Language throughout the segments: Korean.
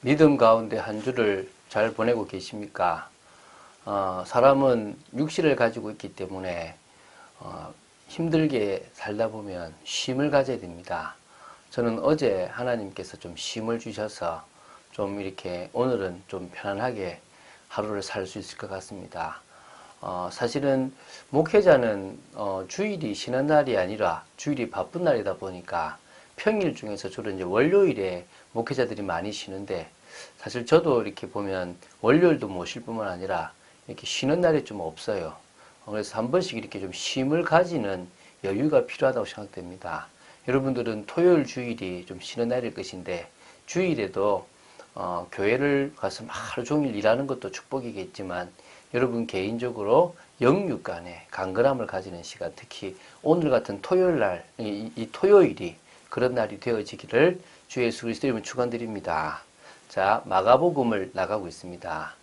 믿음 가운데 한 주를 잘 보내고 계십니까? 사람은 육신을 가지고 있기 때문에 힘들게 살다 보면 쉼을 가져야 됩니다. 저는 어제 하나님께서 좀 쉼을 주셔서 좀 이렇게 오늘은 좀 편안하게 하루를 살 수 있을 것 같습니다. 사실은 목회자는 주일이 쉬는 날이 아니라 주일이 바쁜 날이다 보니까 평일 중에서 주로 이제 월요일에 목회자들이 많이 쉬는데, 사실 저도 이렇게 보면 월요일도 못 쉴 뿐만 아니라 이렇게 쉬는 날이 좀 없어요. 그래서 한 번씩 이렇게 좀 쉼을 가지는 여유가 필요하다고 생각됩니다. 여러분들은 토요일 주일이 좀 쉬는 날일 것인데, 주일에도 교회를 가서 하루 종일 일하는 것도 축복이겠지만 여러분 개인적으로 영육간에 강건함을 가지는 시간, 특히 오늘 같은 토요일 날, 이 토요일이 그런 날이 되어지기를 주 예수 그리스도 이름으로 축원드립니다. 자, 마가복음을 나가고 있습니다.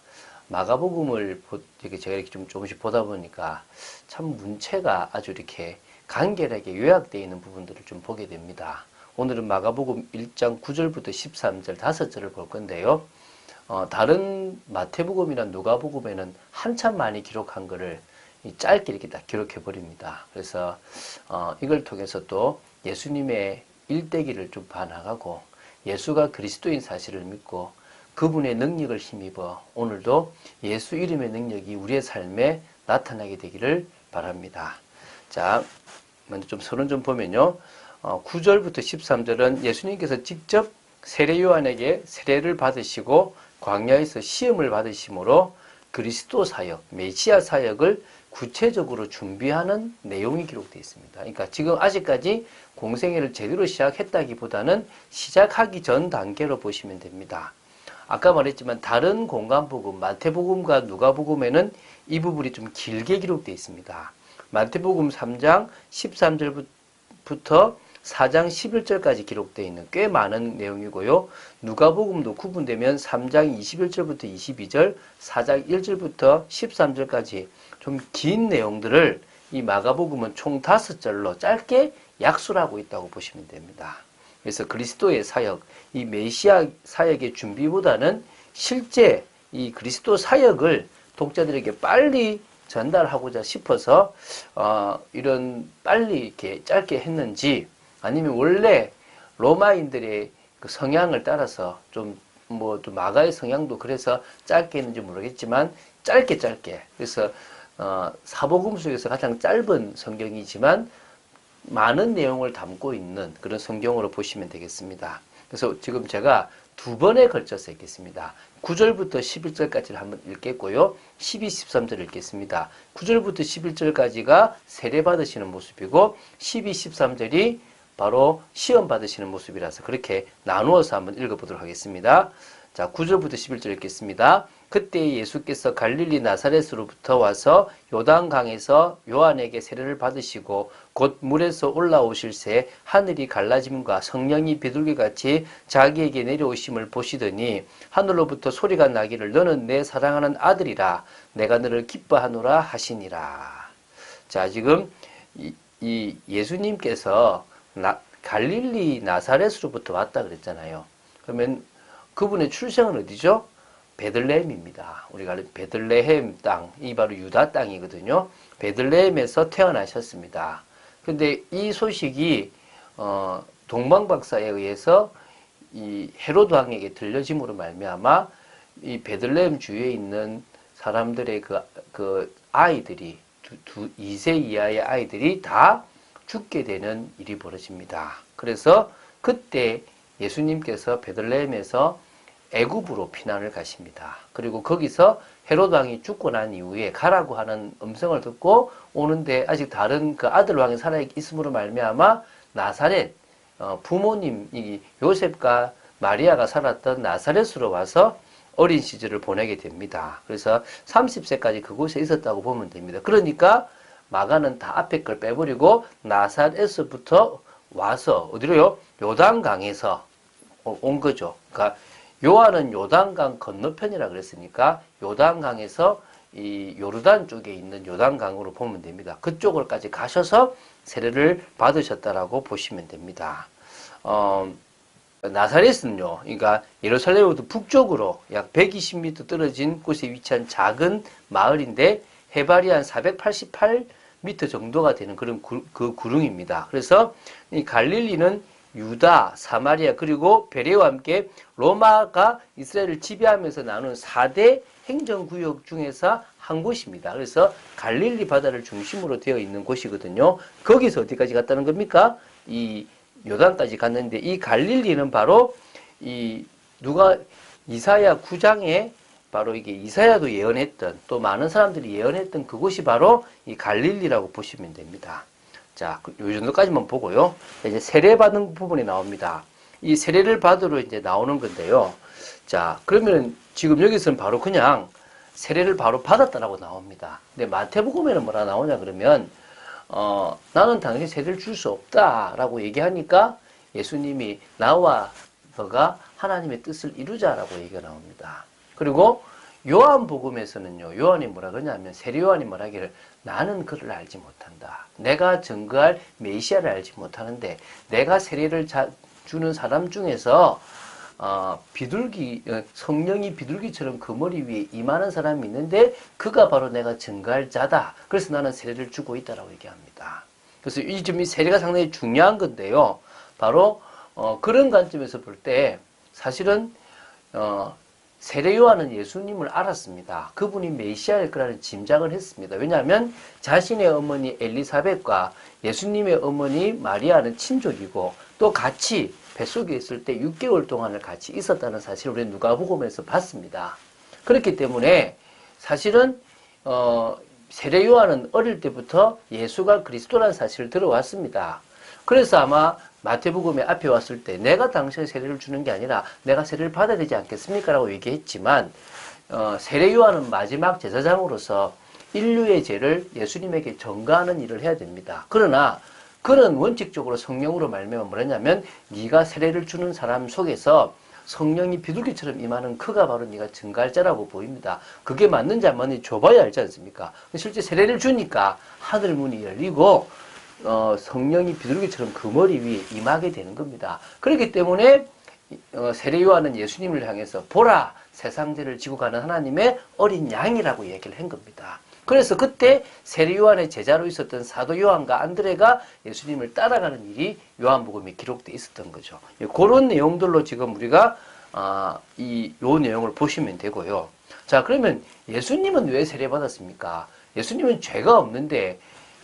마가복음을 제가 이렇게 좀 조금씩 보다 보니까 참 문체가 아주 이렇게 간결하게 요약되어 있는 부분들을 좀 보게 됩니다. 오늘은 마가복음 1장 9절부터 13절 5절을 볼 건데요. 다른 마태복음이나 누가복음에는 한참 많이 기록한 거를 짧게 이렇게 딱 기록해 버립니다. 그래서 이걸 통해서 또 예수님의 일대기를 좀 봐나가고 예수가 그리스도인 사실을 믿고 그분의 능력을 힘입어 오늘도 예수 이름의 능력이 우리의 삶에 나타나게 되기를 바랍니다. 자, 먼저 좀 서론 좀 보면요. 9절부터 13절은 예수님께서 직접 세례 요한에게 세례를 받으시고 광야에서 시험을 받으심으로 그리스도 사역, 메시아 사역을 구체적으로 준비하는 내용이 기록되어 있습니다. 그러니까 지금 아직까지 공생애를 제대로 시작했다기보다는 시작하기 전 단계로 보시면 됩니다. 아까 말했지만 다른 공간복음, 마태복음과 누가복음에는 이 부분이 좀 길게 기록되어 있습니다. 마태복음 3장 13절부터 4장 11절까지 기록되어 있는 꽤 많은 내용이고요. 누가복음도 구분되면 3장 21절부터 22절, 4장 1절부터 13절까지 좀 긴 내용들을 이 마가복음은 총 5절로 짧게 약수를 하고 있다고 보시면 됩니다. 그래서 그리스도의 사역, 이 메시아 사역의 준비보다는 실제 이 그리스도 사역을 독자들에게 빨리 전달하고자 싶어서 이런 빨리 이렇게 짧게 했는지, 아니면 원래 로마인들의 그 성향을 따라서 좀 마가의 성향도 그래서 짧게 했는지 모르겠지만 짧게 그래서 사복음 속에서 가장 짧은 성경이지만 많은 내용을 담고 있는 그런 성경으로 보시면 되겠습니다. 그래서 지금 제가 두 번에 걸쳐서 읽겠습니다. 9절부터 11절까지를 한번 읽겠고요. 12, 13절 읽겠습니다. 9절부터 11절까지가 세례 받으시는 모습이고 12, 13절이 바로 시험 받으시는 모습이라서 그렇게 나누어서 한번 읽어보도록 하겠습니다. 자, 9절부터 11절 읽겠습니다. 그때 예수께서 갈릴리 나사렛으로부터 와서 요단강에서 요한에게 세례를 받으시고 곧 물에서 올라오실새 하늘이 갈라짐과 성령이 비둘기같이 자기에게 내려오심을 보시더니 하늘로부터 소리가 나기를 너는 내 사랑하는 아들이라 내가 너를 기뻐하노라 하시니라. 자, 지금 이 예수님께서 갈릴리 나사렛으로부터 왔다 그랬잖아요. 그러면 그분의 출생은 어디죠? 베들레헴입니다. 우리가 아는 베들레헴 땅, 이 바로 유다 땅이거든요. 베들레헴에서 태어나셨습니다. 근데 이 소식이 동방박사에 의해서 이 헤로드 왕에게 들려짐으로 말미암아 이 베들레헴 주위에 있는 사람들의 그 아이들이 2세 이하의 아이들이 다 죽게 되는 일이 벌어집니다. 그래서 그때 예수님께서 베들레헴에서 애굽으로 피난을 가십니다. 그리고 거기서 헤로드 왕이 죽고 난 이후에 가라고 하는 음성을 듣고 오는데 아직 다른 그 아들 왕이 살아 있음으로 말미암아 나사렛 부모님 이 요셉과 마리아가 살았던 나사렛으로 와서 어린 시절을 보내게 됩니다. 그래서 30세까지 그곳에 있었다고 보면 됩니다. 그러니까 마가는 다 앞에 걸 빼버리고 나사렛에서부터 와서 어디로요? 요단강에서 온 거죠. 그러니까 요한은 요단강 건너편이라 그랬으니까 요단강에서 이 요르단 쪽에 있는 요단강으로 보면 됩니다. 그쪽을까지 가셔서 세례를 받으셨다라고 보시면 됩니다. 나사렛은요, 그러니까 예루살렘으로부터 북쪽으로 약 120m 떨어진 곳에 위치한 작은 마을인데 해발이 한 488m 정도가 되는 그런 그 구릉입니다. 그래서 이 갈릴리는 유다, 사마리아 그리고 베레와 함께 로마가 이스라엘을 지배하면서 나눈 4대 행정구역 중에서 한 곳입니다. 그래서 갈릴리 바다를 중심으로 되어 있는 곳이거든요. 거기서 어디까지 갔다는 겁니까? 이 요단까지 갔는데 이 갈릴리는 바로 이 누가 이사야 9장에 바로 이게 이사야도 예언했던 또 많은 사람들이 예언했던 그곳이 바로 이 갈릴리라고 보시면 됩니다. 자, 요 정도까지만 보고요. 이제 세례받는 부분이 나옵니다. 이 세례를 받으러 이제 나오는 건데요. 자, 그러면 지금 여기서는 바로 그냥 세례를 바로 받았다라고 나옵니다. 근데 마태복음에는 뭐라 나오냐 그러면 나는 당연히 세례를 줄 수 없다라고 얘기하니까 예수님이 나와 너가 하나님의 뜻을 이루자라고 얘기가 나옵니다. 그리고 요한복음에서는요, 요한이 뭐라 그러냐면 세례 요한이 뭐라 하기를 나는 그를 알지 못한다. 내가 증거할 메시아를 알지 못하는데 내가 세례를 주는 사람 중에서 성령이 비둘기처럼 그 머리 위에 임하는 사람이 있는데 그가 바로 내가 증거할 자다. 그래서 나는 세례를 주고 있다라고 얘기합니다. 그래서 이 점이 세례가 상당히 중요한 건데요. 바로 그런 관점에서 볼 때 사실은 세례 요한은 예수님을 알았습니다. 그분이 메시아일 거라는 짐작을 했습니다. 왜냐하면 자신의 어머니 엘리사벳과 예수님의 어머니 마리아는 친족이고 또 같이 뱃속에 있을 때 6개월 동안을 같이 있었다는 사실을 우리 누가복음에서 봤습니다. 그렇기 때문에 사실은 세례 요한은 어릴 때부터 예수가 그리스도라는 사실을 들어왔습니다. 그래서 아마 마태복음에 앞에 왔을 때 내가 당신의 세례를 주는 게 아니라 내가 세례를 받아야 되지 않겠습니까? 라고 얘기했지만 세례 요한은 마지막 제사장으로서 인류의 죄를 예수님에게 전가하는 일을 해야 됩니다. 그러나 그는 원칙적으로 성령으로 말미암아 뭐냐면 네가 세례를 주는 사람 속에서 성령이 비둘기처럼 임하는 그가 바로 네가 증거할 자라고 보입니다. 그게 맞는지 안 맞는지 줘봐야 알지 않습니까? 실제 세례를 주니까 하늘 문이 열리고 성령이 비둘기처럼 그 머리 위에 임하게 되는 겁니다. 그렇기 때문에 세례 요한은 예수님을 향해서 보라 세상 죄를 지고 가는 하나님의 어린 양이라고 얘기를 한 겁니다. 그래서 그때 세례 요한의 제자로 있었던 사도 요한과 안드레가 예수님을 따라가는 일이 요한복음에 기록되어 있었던 거죠. 그런 내용들로 지금 우리가 요 내용을 보시면 되고요. 자, 그러면 예수님은 왜 세례 받았습니까? 예수님은 죄가 없는데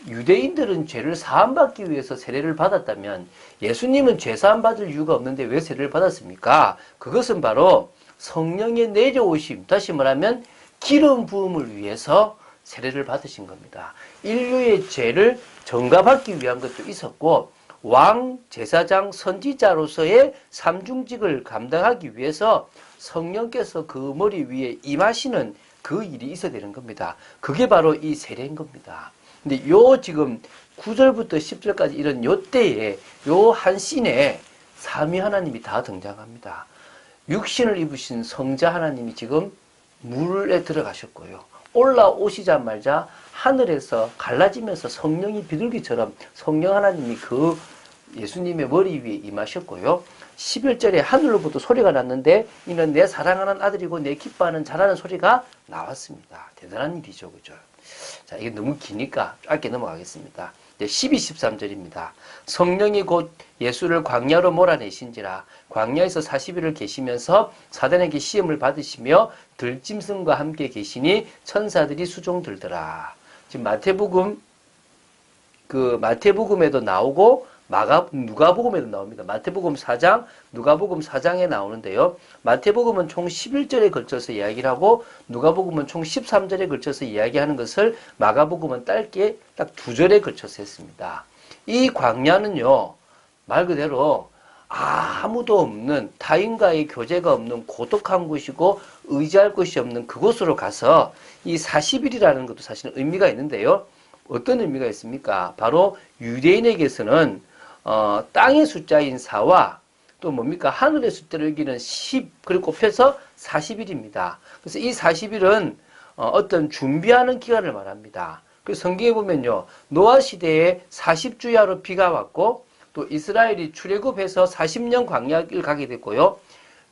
유대인들은 죄를 사함받기 위해서 세례를 받았다면 예수님은 죄 사함받을 이유가 없는데 왜 세례를 받았습니까? 그것은 바로 성령의 내려오심, 다시 말하면 기름 부음을 위해서 세례를 받으신 겁니다. 인류의 죄를 전가받기 위한 것도 있었고 왕, 제사장, 선지자로서의 삼중직을 감당하기 위해서 성령께서 그 머리 위에 임하시는 그 일이 있어야 되는 겁니다. 그게 바로 이 세례인 겁니다. 근데 지금 9절부터 10절까지 이런 때에 한 씬에 삼위 하나님이 다 등장합니다. 육신을 입으신 성자 하나님이 지금 물에 들어가셨고요. 올라오시자마자 하늘에서 갈라지면서 성령이 비둘기처럼 성령 하나님이 그 예수님의 머리 위에 임하셨고요. 11절에 하늘로부터 소리가 났는데 이는 내 사랑하는 아들이고 내 기뻐하는 자라는 소리가 나왔습니다. 대단한 일이죠. 그죠? 자, 이게 너무 기니까 짧게 넘어가겠습니다. 12, 13절입니다. 성령이 곧 예수를 광야로 몰아내신지라 광야에서 40일을 계시면서 사단에게 시험을 받으시며 들짐승과 함께 계시니 천사들이 수종들더라. 지금 마태복음에도 나오고 누가복음에도 나옵니다. 마태복음 4장, 누가복음 4장에 나오는데요. 마태복음은 총 11절에 걸쳐서 이야기를 하고 누가복음은 총 13절에 걸쳐서 이야기하는 것을 마가복음은 짧게 딱 2절에 걸쳐서 했습니다. 이 광야는요, 말 그대로 아무도 없는 타인과의 교제가 없는 고독한 곳이고 의지할 곳이 없는 그곳으로 가서 이 40일이라는 것도 사실은 의미가 있는데요. 어떤 의미가 있습니까? 바로 유대인에게서는 땅의 숫자인 4와 또 뭡니까? 하늘의 숫자를 이기는 10, 그리고 곱해서 40일입니다. 그래서 이 40일은 어떤 준비하는 기간을 말합니다. 그래서 성경에 보면요. 노아 시대에 40주야로 비가 왔고 또 이스라엘이 출애굽해서 40년 광야를 가게 됐고요.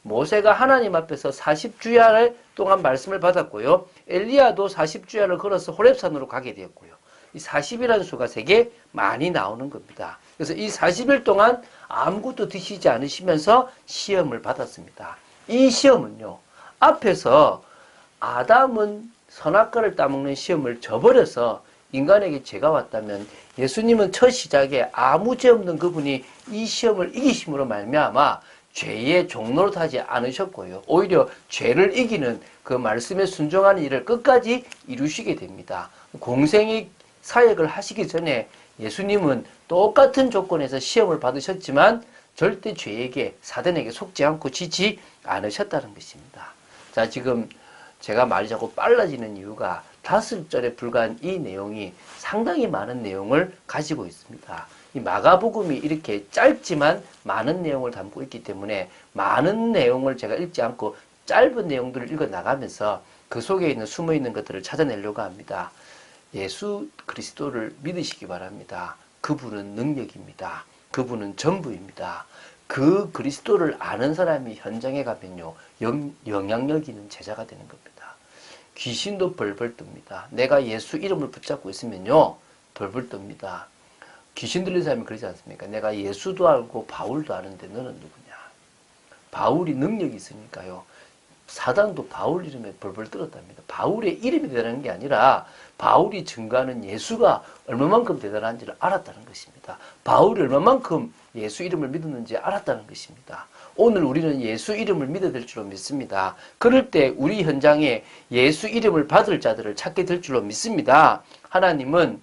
모세가 하나님 앞에서 40주야 동안 말씀을 받았고요. 엘리야도 40주야를 걸어서 호렙산으로 가게 되었고요. 이 40이라는 수가 되게 많이 나오는 겁니다. 그래서 이 40일 동안 아무것도 드시지 않으시면서 시험을 받았습니다. 이 시험은요, 앞에서 아담은 선악과를 따먹는 시험을 저버려서 인간에게 죄가 왔다면 예수님은 첫 시작에 아무 죄 없는 그분이 이 시험을 이기심으로 말미암아 죄의 종로로 하지 않으셨고요. 오히려 죄를 이기는 그 말씀에 순종하는 일을 끝까지 이루시게 됩니다. 공생의 사역을 하시기 전에 예수님은 똑같은 조건에서 시험을 받으셨지만 절대 죄에게, 사단에게 속지 않고 지지 않으셨다는 것입니다. 자, 지금 제가 말이 자꾸 빨라지는 이유가 5절에 불과한 이 내용이 상당히 많은 내용을 가지고 있습니다. 이 마가복음이 이렇게 짧지만 많은 내용을 담고 있기 때문에 많은 내용을 제가 읽지 않고 짧은 내용들을 읽어 나가면서 그 속에 있는 숨어 있는 것들을 찾아내려고 합니다. 예수 그리스도를 믿으시기 바랍니다. 그분은 능력입니다. 그분은 전부입니다. 그 그리스도를 아는 사람이 현장에 가면요, 영향력 있는 제자가 되는 겁니다. 귀신도 벌벌 뜹니다. 내가 예수 이름을 붙잡고 있으면요, 벌벌 뜹니다. 귀신 들린 사람이 그러지 않습니까? 내가 예수도 알고 바울도 아는데 너는 누구냐? 바울이 능력이 있으니까요. 사단도 바울 이름에 벌벌 떨었답니다. 바울의 이름이 대단한 게 아니라 바울이 증거하는 예수가 얼마만큼 대단한지를 알았다는 것입니다. 바울이 얼마만큼 예수 이름을 믿었는지 알았다는 것입니다. 오늘 우리는 예수 이름을 믿어야 될 줄로 믿습니다. 그럴 때 우리 현장에 예수 이름을 받을 자들을 찾게 될 줄로 믿습니다. 하나님은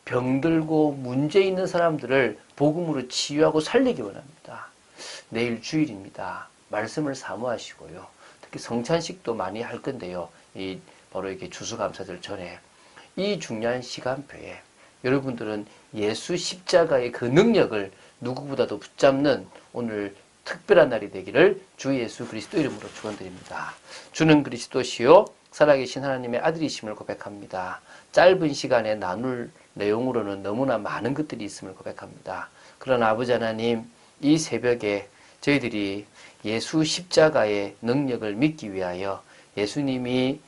병들고 문제 있는 사람들을 복음으로 치유하고 살리기 원합니다. 내일 주일입니다. 말씀을 사모하시고요. 특히 성찬식도 많이 할 건데요. 바로 이렇게 추수감사절 전에 이 중요한 시간표에 여러분들은 예수 십자가의 그 능력을 누구보다도 붙잡는 오늘 특별한 날이 되기를 주 예수 그리스도 이름으로 축원드립니다. 주는 그리스도시요 살아계신 하나님의 아들이심을 고백합니다. 짧은 시간에 나눌 내용으로는 너무나 많은 것들이 있음을 고백합니다. 그러나 아버지 하나님, 이 새벽에 저희들이 예수 십자가의 능력을 믿기 위하여 예수님이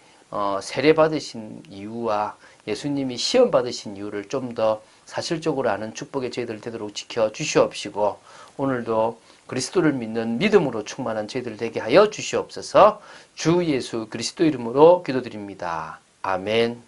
세례 받으신 이유와 예수님이 시험 받으신 이유를 좀 더 사실적으로 아는 축복의 저희들 되도록 지켜 주시옵시고, 오늘도 그리스도를 믿는 믿음으로 충만한 저희들 되게 하여 주시옵소서. 주 예수 그리스도 이름으로 기도드립니다. 아멘.